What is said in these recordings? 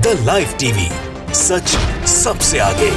The live TV, सच सबसे आगे।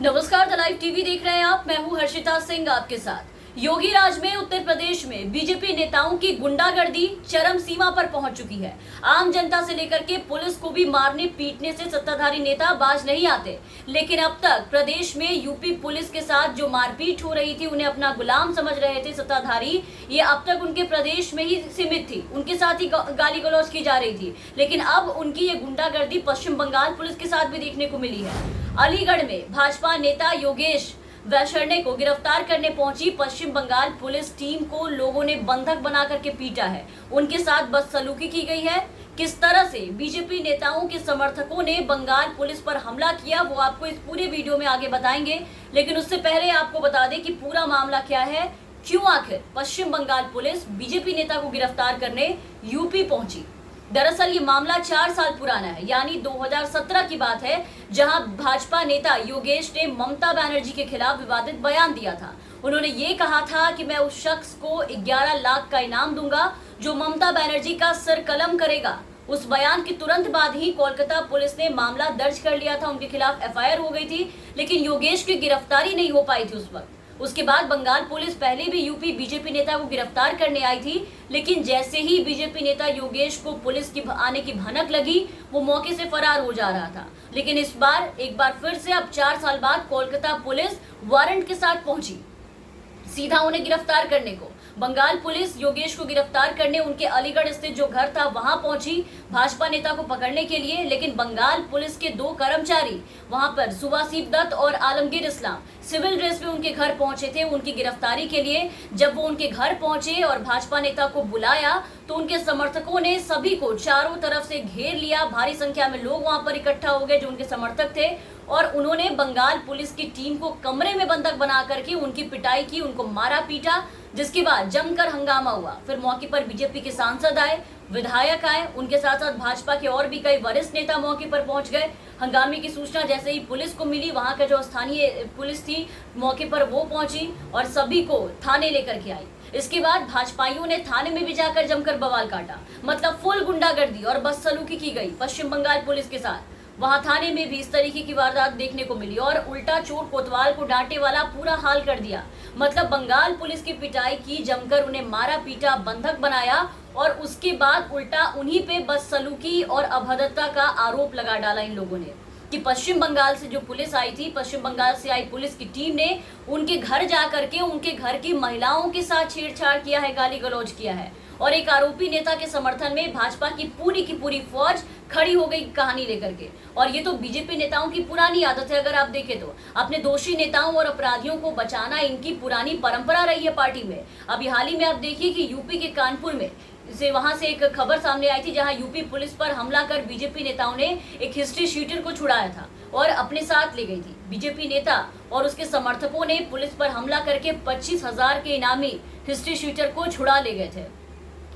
नमस्कार, द लाइव टीवी देख रहे हैं आप। मैं हूं हर्षिता सिंह आपके साथ। योगी राज में उत्तर प्रदेश में बीजेपी नेताओं की गुंडागर्दी चरम सीमा पर पहुंच चुकी है। आम जनता से लेकर के पुलिस को भी मारने पीटने से सत्ताधारी नेता बाज नहीं आते। लेकिन अब तक प्रदेश में यूपी पुलिस के साथ जो मारपीट हो रही थी, उन्हें अपना गुलाम समझ रहे थे सत्ताधारी, ये अब तक उनके प्रदेश में ही सीमित थी। उनके साथ ही गाली गलौज की जा रही थी। लेकिन अब उनकी ये गुंडागर्दी पश्चिम बंगाल पुलिस के साथ भी देखने को मिली है। अलीगढ़ में भाजपा नेता योगेश वैशरणे को गिरफ्तार करने पहुंची पश्चिम बंगाल पुलिस टीम को लोगों ने बंधक बना करके पीटा है। उनके साथ बदसलूकी की गई है। किस तरह से बीजेपी नेताओं के समर्थकों ने बंगाल पुलिस पर हमला किया, वो आपको इस पूरे वीडियो में आगे बताएंगे। लेकिन उससे पहले आपको बता दें कि पूरा मामला क्या है, क्यों आखिर पश्चिम बंगाल पुलिस बीजेपी नेता को गिरफ्तार करने यूपी पहुंची। दरअसल ये मामला 4 साल पुराना है, यानी 2017 की बात है, जहां भाजपा नेता योगेश ने ममता बनर्जी के खिलाफ विवादित बयान दिया था। उन्होंने ये कहा था कि मैं उस शख्स को 11 लाख का इनाम दूंगा जो ममता बनर्जी का सर कलम करेगा। उस बयान के तुरंत बाद ही कोलकाता पुलिस ने मामला दर्ज कर लिया था, उनके खिलाफ एफआईआर हो गई थी। लेकिन योगेश की गिरफ्तारी नहीं हो पाई थी उस वक्त। उसके बाद बंगाल पुलिस पहले भी यूपी बीजेपी नेता को गिरफ्तार करने आई थी, लेकिन जैसे ही बीजेपी नेता योगेश को पुलिस की आने की भनक लगी, वो मौके से फरार हो जा रहा था। लेकिन इस बार एक बार फिर से अब 4 साल बाद कोलकाता पुलिस वारंट के साथ पहुंची सीधा उन्हें गिरफ्तार करने को। बंगाल पुलिस योगेश को गिरफ्तार करने उनके अलीगढ़ स्थित जो घर था वहां पहुंची भाजपा नेता को पकड़ने के लिए। लेकिन बंगाल पुलिस के 2 कर्मचारी वहां पर सुभाषीप दत्त और आलमगीर इस्लाम सिविल ड्रेस में उनके घर पहुंचे थे उनकी गिरफ्तारी के लिए। जब वो उनके घर पहुंचे और भाजपा नेता को बुलाया तो उनके समर्थकों ने सभी को चारों तरफ से घेर लिया। भारी संख्या में लोग वहां पर इकट्ठा हो गए जो उनके समर्थक थे, और उन्होंने बंगाल पुलिस की टीम को कमरे में बंधक बना करके उनकी पिटाई की, उनको मारा पीटा, जिसके बाद जमकर हंगामा हुआ। फिर मौके पर बीजेपी के सांसद आए, विधायक आए, उनके साथ साथ भाजपा के और भी कई वरिष्ठ नेता मौके पर पहुंच गए। हंगामे की सूचना जैसे ही पुलिस को मिली, वहां का जो स्थानीय पुलिस थी मौके पर वो पहुंची और सभी को थाने लेकर के आई। इसके बाद भाजपाइयों ने थाने में भी जाकर जमकर बवाल काटा। मतलब फुल गुंडागर्दी और बदसलूकी की गई पश्चिम बंगाल पुलिस के साथ। वहां थाने में भी इस तरीके की वारदात देखने को मिली और उल्टा चोट कोतवाल को डांटे वाला पूरा हाल कर दिया। मतलब बंगाल पुलिस की पिटाई की, जमकर उन्हें मारा पीटा, बंधक बनाया और उसके बाद उल्टा उन्हीं पे बदसलूकी और अभद्रता का आरोप लगा डाला इन लोगों ने कि पश्चिम बंगाल से जो पुलिस आई थी, पश्चिम बंगाल से आई पुलिस की टीम ने उनके घर जा करके उनके घर की महिलाओं के साथ छेड़छाड़ किया है, गाली गलौज किया है। और एक आरोपी नेता के समर्थन में भाजपा की पूरी फौज खड़ी हो गई कहानी लेकर के। और ये तो बीजेपी नेताओं की पुरानी आदत है। अगर आप देखें तो अपने दोषी नेताओं और अपराधियों को बचाना इनकी पुरानी परंपरा रही है पार्टी में। अभी हाल ही में आप देखिए कि यूपी के कानपुर में वहां से एक खबर सामने आई थी, जहां यूपी पुलिस पर हमला कर बीजेपी नेताओं ने एक हिस्ट्री शीटर को छुड़ाया था और अपने साथ ले गई थी। बीजेपी नेता और उसके समर्थकों ने पुलिस पर हमला करके 25,000 के इनामी हिस्ट्री शीटर को छुड़ा ले गए थे।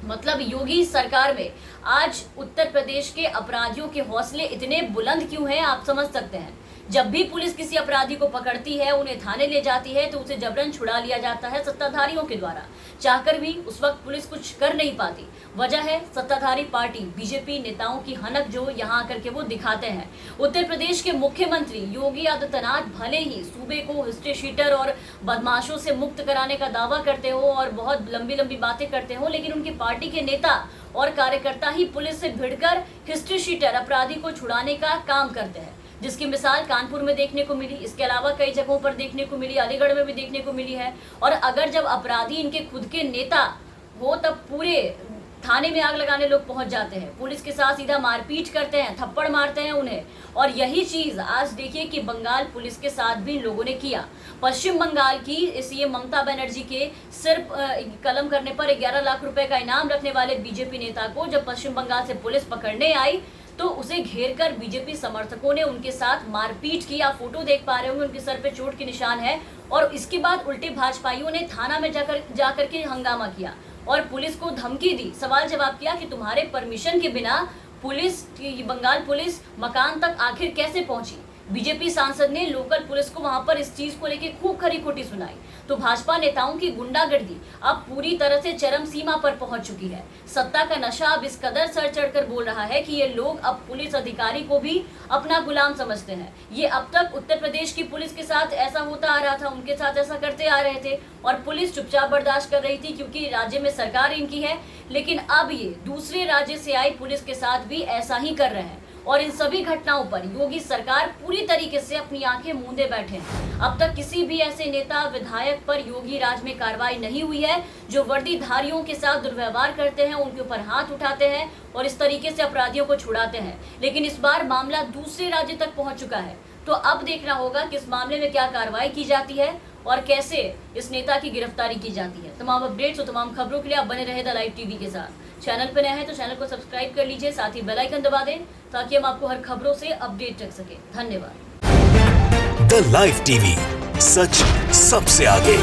मतलब योगी सरकार में आज उत्तर प्रदेश के अपराधियों के हौसले इतने बुलंद क्यों हैं, आप समझ सकते हैं। जब भी पुलिस किसी अपराधी को पकड़ती है, उन्हें थाने ले जाती है, तो उसे जबरन छुड़ा लिया जाता है सत्ताधारियों के द्वारा। चाहकर भी उस वक्त पुलिस कुछ कर नहीं पाती। वजह है सत्ताधारी पार्टी बीजेपी नेताओं की हनक जो यहाँ आकर के वो दिखाते हैं। उत्तर प्रदेश के मुख्यमंत्री योगी आदित्यनाथ भले ही सूबे को हिस्ट्री शीटर और बदमाशों से मुक्त कराने का दावा करते हो और बहुत लंबी बातें करते हो, लेकिन उनकी पार्टी के नेता और कार्यकर्ता ही पुलिस से भिड़कर हिस्ट्री शीटर अपराधी को छुड़ाने का काम करते हैं, जिसकी मिसाल कानपुर में देखने को मिली। इसके अलावा कई जगहों पर देखने को मिली, अलीगढ़ में भी देखने को मिली है। और अगर जब अपराधी इनके खुद के नेता हो तब पूरे थाने में आग लगाने लोग पहुंच जाते हैं, पुलिस के साथ सीधा मारपीट करते हैं, थप्पड़ मारते हैं उन्हें। और यही चीज आज देखिए कि बंगाल पुलिस के साथ भी इन लोगों ने किया। पश्चिम बंगाल की सीएम ममता बनर्जी के सिर्फ कलम करने पर 11 लाख रुपए का इनाम रखने वाले बीजेपी नेता को जब पश्चिम बंगाल से पुलिस पकड़ने आई तो उसे घेरकर बीजेपी समर्थकों ने उनके साथ मारपीट की। आप फोटो देख पा रहे होंगे, उनके सर पे चोट के निशान है। और इसके बाद उल्टे भाजपाइयों ने थाना में जाकर के हंगामा किया और पुलिस को धमकी दी, सवाल जवाब किया कि तुम्हारे परमिशन के बिना पुलिस, बंगाल पुलिस मकान तक आखिर कैसे पहुंची, बीजेपी सांसद ने लोकल पुलिस को वहां पर इस चीज को लेकर खूब खरी खोटी सुनाई। तो भाजपा नेताओं की गुंडागर्दी अब पूरी तरह से चरम सीमा पर पहुंच चुकी है। सत्ता का नशा अब इस कदर सर चढ़कर बोल रहा है कि ये लोग अब पुलिस अधिकारी को भी अपना गुलाम समझते हैं। ये अब तक उत्तर प्रदेश की पुलिस के साथ ऐसा होता आ रहा था, उनके साथ ऐसा करते आ रहे थे और पुलिस चुपचाप बर्दाश्त कर रही थी क्योंकि राज्य में सरकार इनकी है। लेकिन अब ये दूसरे राज्य से आई पुलिस के साथ भी ऐसा ही कर रहे हैं और इन सभी घटनाओं पर योगी सरकार पूरी तरीके से अपनी आंखें मूंदे बैठे हैं। अब तक किसी भी ऐसे नेता विधायक पर योगी राज में कार्रवाई नहीं हुई है जो वर्दीधारियों के साथ दुर्व्यवहार करते हैं, उनके ऊपर हाथ उठाते हैं और इस तरीके से अपराधियों को छुड़ाते हैं। लेकिन इस बार मामला दूसरे राज्य तक पहुंच चुका है। तो अब देखना होगा कि इस मामले में क्या कार्रवाई की जाती है और कैसे इस नेता की गिरफ्तारी की जाती है। तमाम अपडेट्स और तमाम खबरों के लिए आप बने रहे द लाइव टीवी के साथ। चैनल पर नए हैं तो चैनल को सब्सक्राइब कर लीजिए, साथ ही बेल आइकन दबा दें ताकि हम आपको हर खबरों से अपडेट रख सके। धन्यवाद। द लाइव टीवी, सच सबसे आगे।